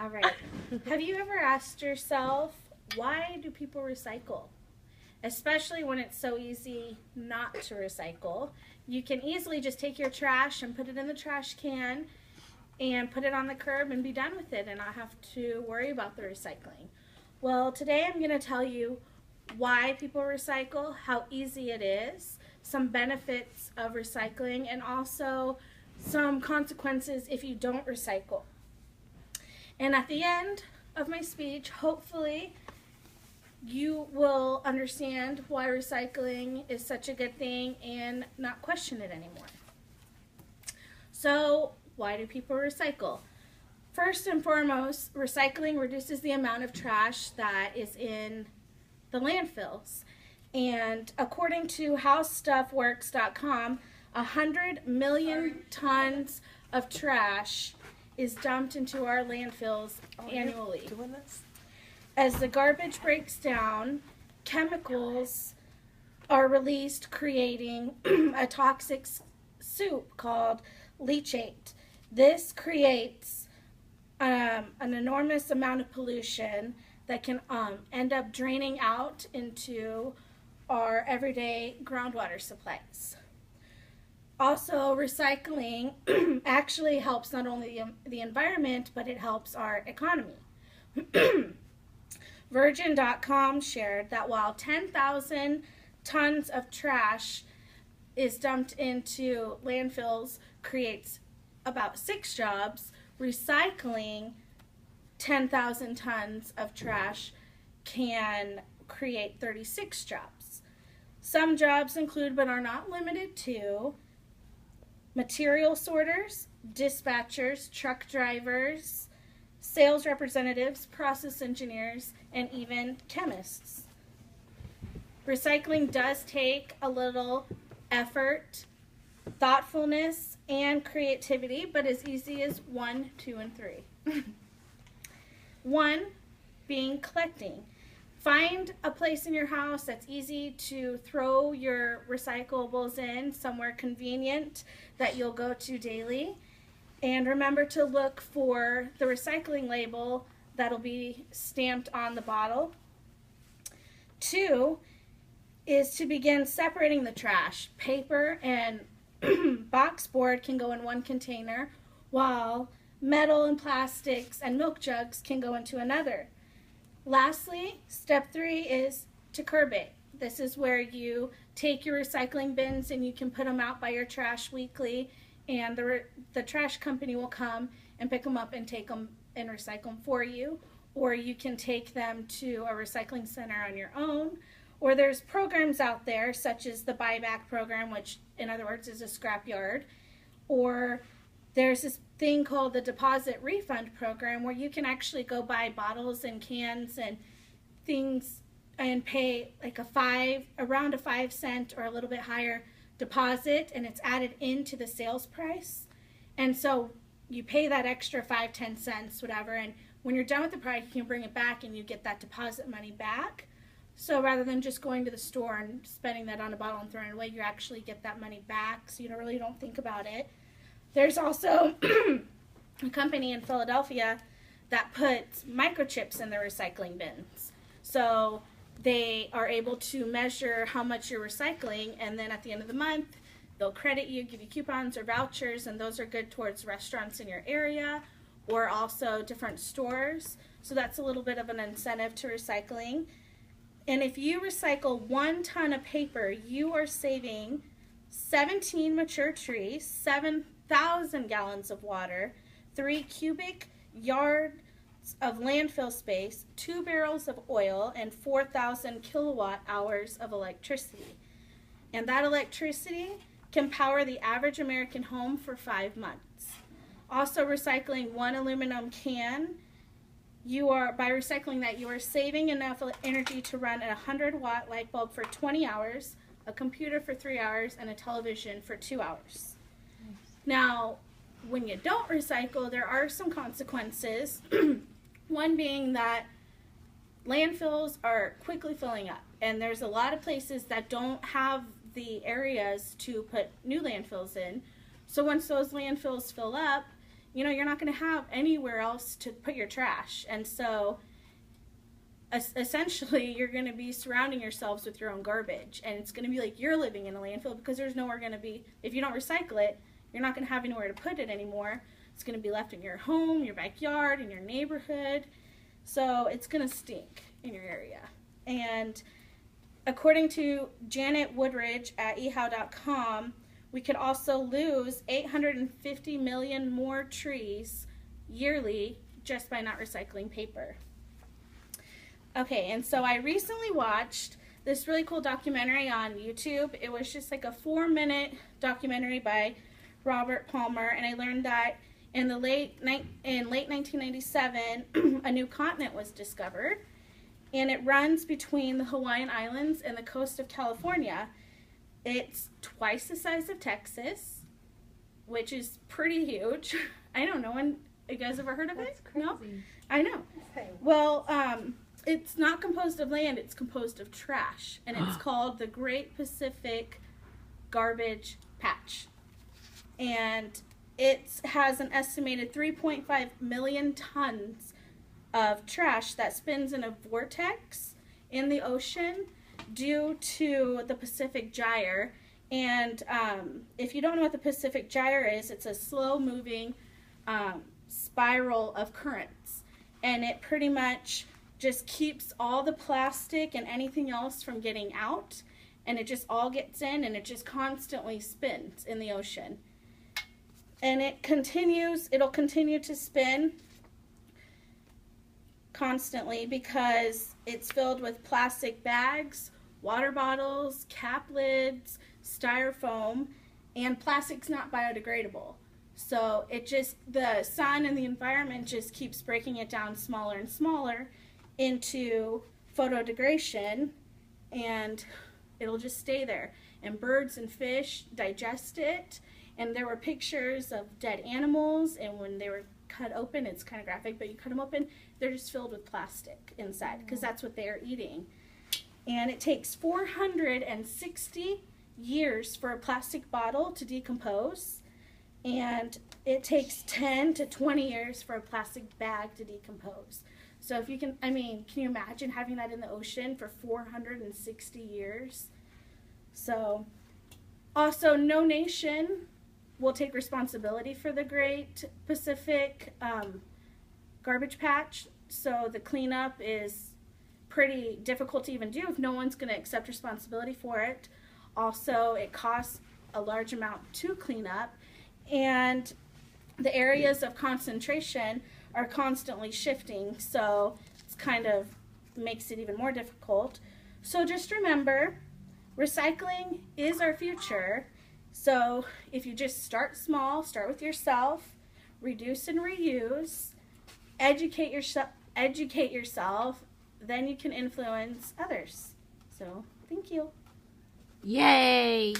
All right. Have you ever asked yourself, why do people recycle? Especially when it's so easy not to recycle. You can easily just take your trash and put it in the trash can and put it on the curb and be done with it and not have to worry about the recycling. Well, today I'm going to tell you why people recycle, how easy it is, some benefits of recycling, and also some consequences if you don't recycle. And at the end of my speech, hopefully, you will understand why recycling is such a good thing and not question it anymore. So, why do people recycle? First and foremost, recycling reduces the amount of trash that is in the landfills. And according to howstuffworks.com, 100 million tons of trash is dumped into our landfills annually. Doing this? As the garbage breaks down, chemicals are released, creating a toxic soup called leachate. This creates an enormous amount of pollution that can end up draining out into our everyday groundwater supplies. Also, recycling actually helps not only the environment, but it helps our economy. Virgin.com shared that while 10,000 tons of trash is dumped into landfills creates about 6 jobs, recycling 10,000 tons of trash can create 36 jobs. Some jobs include, but are not limited to, material sorters, dispatchers, truck drivers, sales representatives, process engineers, and even chemists. Recycling does take a little effort, thoughtfulness, and creativity, but as easy as 1, 2, and 3. 1 being collecting. Find a place in your house that's easy to throw your recyclables in, somewhere convenient that you'll go to daily. And remember to look for the recycling label that'll be stamped on the bottle. 2 is to begin separating the trash. Paper and box board can go in one container, while metal and plastics and milk jugs can go into another. Lastly, step 3 is to curb it. This is where you take your recycling bins and you can put them out by your trash weekly, and the trash company will come and pick them up and take them and recycle them for you. Or you can take them to a recycling center on your own. Or there's programs out there such as the buyback program, which in other words is a scrapyard. Or there's this thing called the deposit refund program where you can actually go buy bottles and cans and things and pay like around a 5 cent or a little bit higher deposit, and it's added into the sales price. And so you pay that extra 5, 10 cents, whatever, and when you're done with the product, you can bring it back and you get that deposit money back. So rather than just going to the store and spending that on a bottle and throwing it away, you actually get that money back, so you really don't think about it. There's also a company in Philadelphia that puts microchips in their recycling bins. So they are able to measure how much you're recycling, and then at the end of the month, they'll credit you, give you coupons or vouchers, and those are good towards restaurants in your area or also different stores. So that's a little bit of an incentive to recycling. And if you recycle 1 ton of paper, you are saving 17 mature trees, 7,000 gallons of water, 3 cubic yards of landfill space, 2 barrels of oil, and 4,000 kilowatt hours of electricity. And that electricity can power the average American home for 5 months. Also, recycling 1 aluminum can, by recycling that, you are saving enough energy to run a 100-watt light bulb for 20 hours, a computer for 3 hours, and a television for 2 hours. Now, when you don't recycle, there are some consequences. One being that landfills are quickly filling up, and there's a lot of places that don't have the areas to put new landfills in. So once those landfills fill up, you're not going to have anywhere else to put your trash. And so essentially you're going to be surrounding yourselves with your own garbage, and it's going to be like you're living in a landfill because there's nowhere going to be, if you don't recycle it, you're not going to have anywhere to put it anymore. It's going to be left in your home, your backyard, in your neighborhood. So it's going to stink in your area. And according to Janet Woodridge at ehow.com, we could also lose 850 million more trees yearly just by not recycling paper. Okay, and so I recently watched this really cool documentary on YouTube. It was just like a 4-minute documentary by Robert Palmer, and I learned that in late 1997, a new continent was discovered, and it runs between the Hawaiian Islands and the coast of California. It's twice the size of Texas, which is pretty huge. I don't know. You guys ever heard of That's it? crazy. No? I know. Well, it's not composed of land. It's composed of trash, and it's called the Great Pacific Garbage Patch. And it has an estimated 3.5 million tons of trash that spins in a vortex in the ocean due to the Pacific Gyre. And if you don't know what the Pacific Gyre is, it's a slow-moving spiral of currents. And it pretty much just keeps all the plastic and anything else from getting out. And it just all gets in, and it just constantly spins in the ocean. And it'll continue to spin constantly because it's filled with plastic bags, water bottles, cap lids, styrofoam, and plastic's not biodegradable. So the sun and the environment just keeps breaking it down smaller and smaller into photodegradation, and it'll just stay there. And birds and fish digest it. And there were pictures of dead animals, and when they were cut open, it's kind of graphic, but you cut them open, they're just filled with plastic inside because that's what they are eating. And it takes 460 years for a plastic bottle to decompose, and it takes 10 to 20 years for a plastic bag to decompose. So if you can you imagine having that in the ocean for 460 years? So also, no nation will take responsibility for the Great Pacific Garbage Patch, so the cleanup is pretty difficult to even do if no one's going to accept responsibility for it. Also, it costs a large amount to clean up, and the areas of concentration are constantly shifting, so it's kind of makes it even more difficult. So just remember, recycling is our future. So if you just start small, start with yourself, reduce and reuse, educate yourself, then you can influence others. So thank you. Yay!